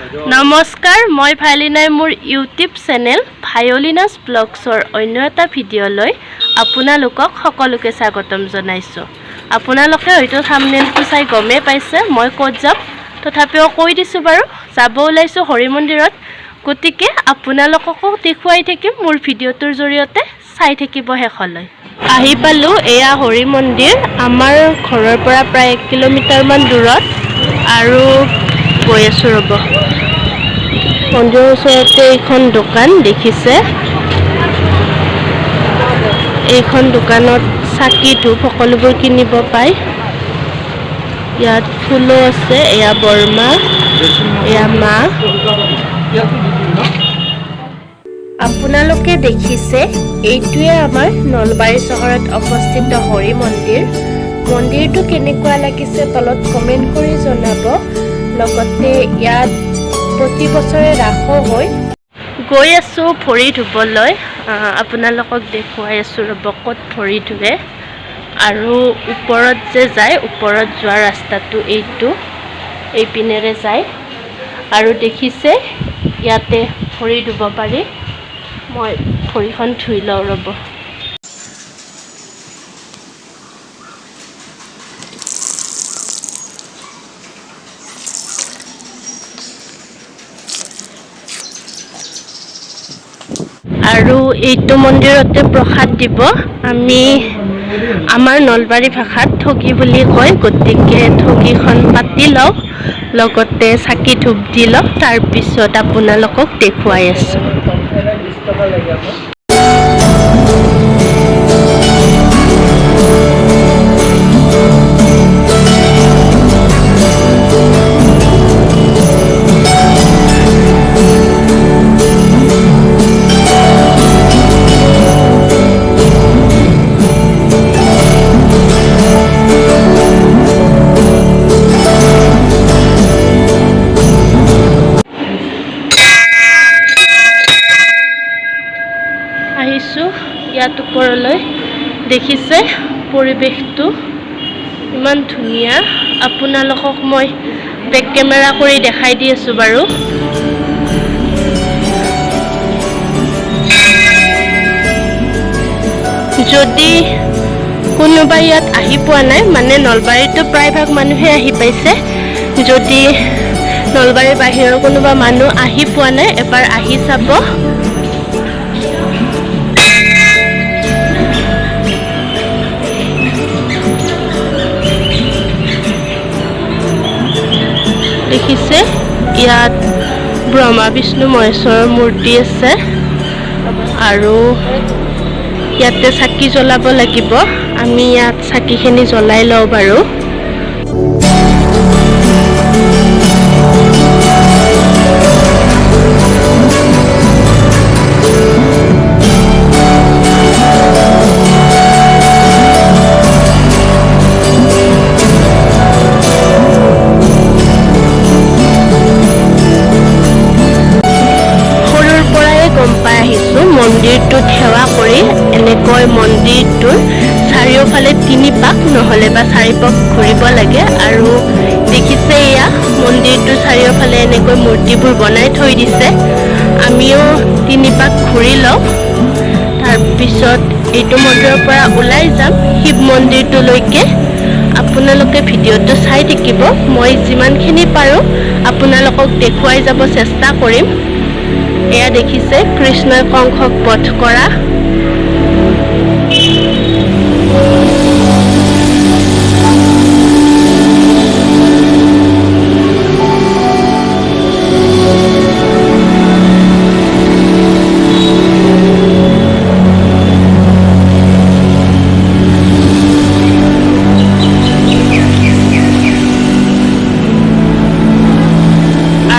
নমস্কাৰ, মই ভায়লিনাই মোৰ ইউটিউব চেনেল ভায়লিনাছ ব্লগছৰ অন্য এটা ভিডিঅ'লৈ আপোনালোকক সকলোকে স্বাগতম জনাইছোঁ। আপোনালোকে হয়তো থাম্বনেইলটো চাই গমেই পাইছে মই ক'ত যাম, তথাপিও কৈ দিছোঁ বাৰু। যাব ওলাইছোঁ হৰি মন্দিৰত, গতিকে আপোনালোককো দেখুৱাই থাকিম মোৰ ভিডিঅ'টোৰ জৰিয়তে, চাই থাকিব শেষলৈ। আহি পালোঁ, এয়া হৰি মন্দিৰ। আমাৰ ঘৰৰ পৰা প্ৰায় 1 কিলোমিটাৰমান দূৰত, আৰু গৈ আছোঁ ৰ'ব। মন্দিৰৰ ওচৰতে এইখন দোকান দেখিছে, এইখন দোকানত চাকি ধূপ সকলোবোৰ কিনিব পায়। ইয়াত ফুলো আছে, এয়া বৰমা, এয়া মা। আপোনালোকে দেখিছে, এইটোৱে আমাৰ নলবাৰী চহৰত অৱস্থিত হৰি মন্দিৰ। মন্দিৰটো কেনেকুৱা লাগিছে তলত কমেণ্ট কৰি জনাব। লগতে ইয়াত প্ৰতি বছৰে ৰাসো হয়। গৈ আছোঁ ভৰি ধুবলৈ, আপোনালোকক দেখুৱাই আছোঁ ৰ'ব ক'ত ভৰি ধুৱে। আৰু ওপৰত যে যায়, ওপৰত যোৱা ৰাস্তাটো এইটো, এইপিনেৰে যায়। আৰু দেখিছে ইয়াতে ভৰি ধুব পাৰি। মই ভৰিখন ধুই লওঁ ৰ'ব। আৰু এইটো মন্দিৰতে প্ৰসাদ দিব। আমি আমাৰ নলবাৰী ভাষাত ঠগী বুলি কয়, গতিকে ঠগীখন পাতি লওঁ, লগতে চাকি ধূপ দি লওঁ, তাৰপিছত আপোনালোকক দেখুৱাই আছোঁ। ইয়াত ওপৰলৈ দেখিছে পৰিৱেশটো ইমান ধুনীয়া। আপোনালোকক মই বেক কেমেৰা কৰি দেখাই দি আছোঁ বাৰু। যদি কোনোবা ইয়াত আহি পোৱা নাই, মানে নলবাৰীতো প্ৰায়ভাগ মানুহে আহি পাইছে, যদি নলবাৰীৰ বাহিৰৰ কোনোবা মানুহ আহি পোৱা নাই, এবাৰ আহি চাব। দেখিছে ইয়াত ব্ৰহ্মা বিষ্ণু মহেশ্বৰৰ মূৰ্তি আছে, আৰু ইয়াতে চাকি জ্বলাব লাগিব। আমি ইয়াত চাকিখিনি জ্বলাই লওঁ বাৰু। মন্দিৰটোত সেৱা কৰি এনেকৈ মন্দিৰটোৰ চাৰিওফালে 3 পাক নহ'লে বা 4 পাক ঘূৰিব লাগে। আৰু দেখিছে এয়া মন্দিৰটোৰ চাৰিওফালে এনেকৈ মূৰ্তিবোৰ বনাই থৈ দিছে। আমিও 3 পাক ঘূৰি লওঁ, তাৰপিছত এইটো মন্দিৰৰ পৰা ওলাই যাম শিৱ মন্দিৰটোলৈকে। আপোনালোকে ভিডিঅ'টো চাই থাকিব, মই যিমানখিনি পাৰোঁ আপোনালোকক দেখুৱাই যাব চেষ্টা কৰিম। এয়া দেখিছে কৃষ্ণই কংসক বধ কৰা।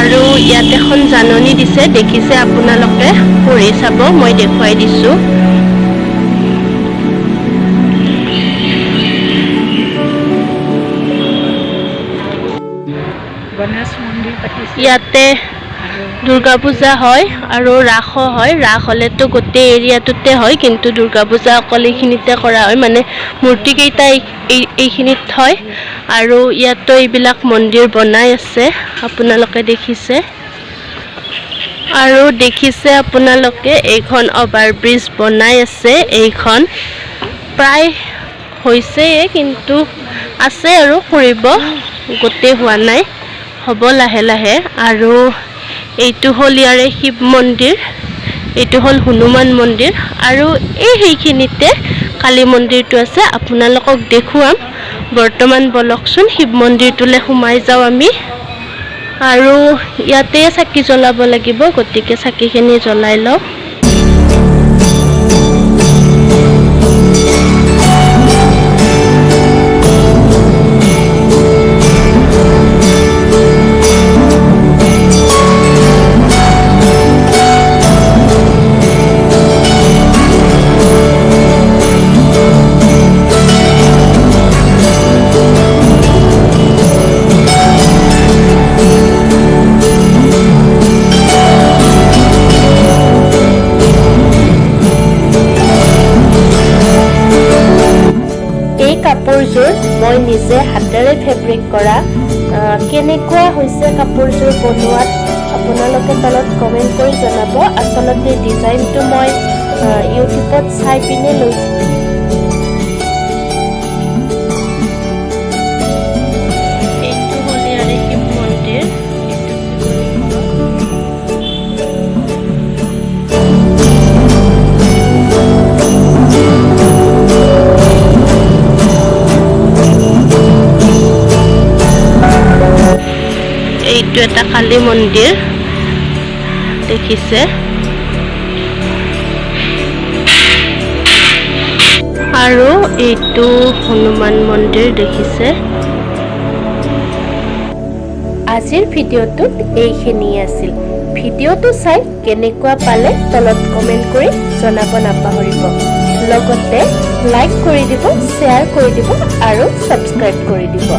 আৰু ইয়াত এখন জাননী দিছে, দেখিছে আপোনালোকে, পঢ়ি চাব, মই দেখুৱাই দিছোঁ। ইয়াতে দুৰ্গা পূজা হয় আৰু ৰাসো হয়। ৰাস হ'লেতো গোটেই এৰিয়াটোতে হয়, কিন্তু দুৰ্গা পূজা অকল এইখিনিতে কৰা হয়, মানে মূৰ্তিকেইটা এইখিনিত হয়। আৰু ইয়াতো এইবিলাক মন্দিৰ বনাই আছে, আপোনালোকে দেখিছে। আৰু দেখিছে আপোনালোকে এইখন অভাৰব্ৰিজ বনাই আছে। এইখন প্ৰায় হৈছেই, কিন্তু আছে আৰু কৰিব, গোটেই হোৱা নাই, হ'ব লাহে লাহে। আৰু এইটো হ'ল ইয়াৰে শিৱ মন্দিৰ, এইটো হ'ল হনুমান মন্দিৰ, আৰু সেইখিনিতে কালী মন্দিৰটো আছে। আপোনালোকক দেখুৱাম। বৰ্তমান বলকচোন শিৱ মন্দিৰটোলৈ সোমাই যাওঁ আমি। আৰু ইয়াতে চাকি জ্বলাব লাগিব, গতিকে চাকিখিনি জ্বলাই লওঁ। কাপোৰযোৰ মই নিজে হাতেৰে ফেব্ৰিক কৰা। কেনেকুৱা হৈছে কাপোৰযোৰ বনোৱাত আপোনালোকে তলত কমেণ্ট কৰি জনাব। আচলতে ডিজাইনটো মই ইউটিউবত চাই পিনে লৈছোঁ। এইটো হ'ল ইয়াৰে শিৱ মন্দিৰ। এইটো এটা কালী মন্দিৰ দেখিছে, আৰু এইটো হনুমান মন্দিৰ দেখিছে। আজিৰ ভিডিঅ'টোত এইখিনিয়ে আছিল। ভিডিঅ'টো চাই কেনেকুৱা পালে তলত কমেণ্ট কৰি জনাব নাপাহৰিব। লগতে লাইক কৰি দিব, শ্বেয়াৰ কৰি দিব আৰু ছাবস্ক্ৰাইব কৰি দিব।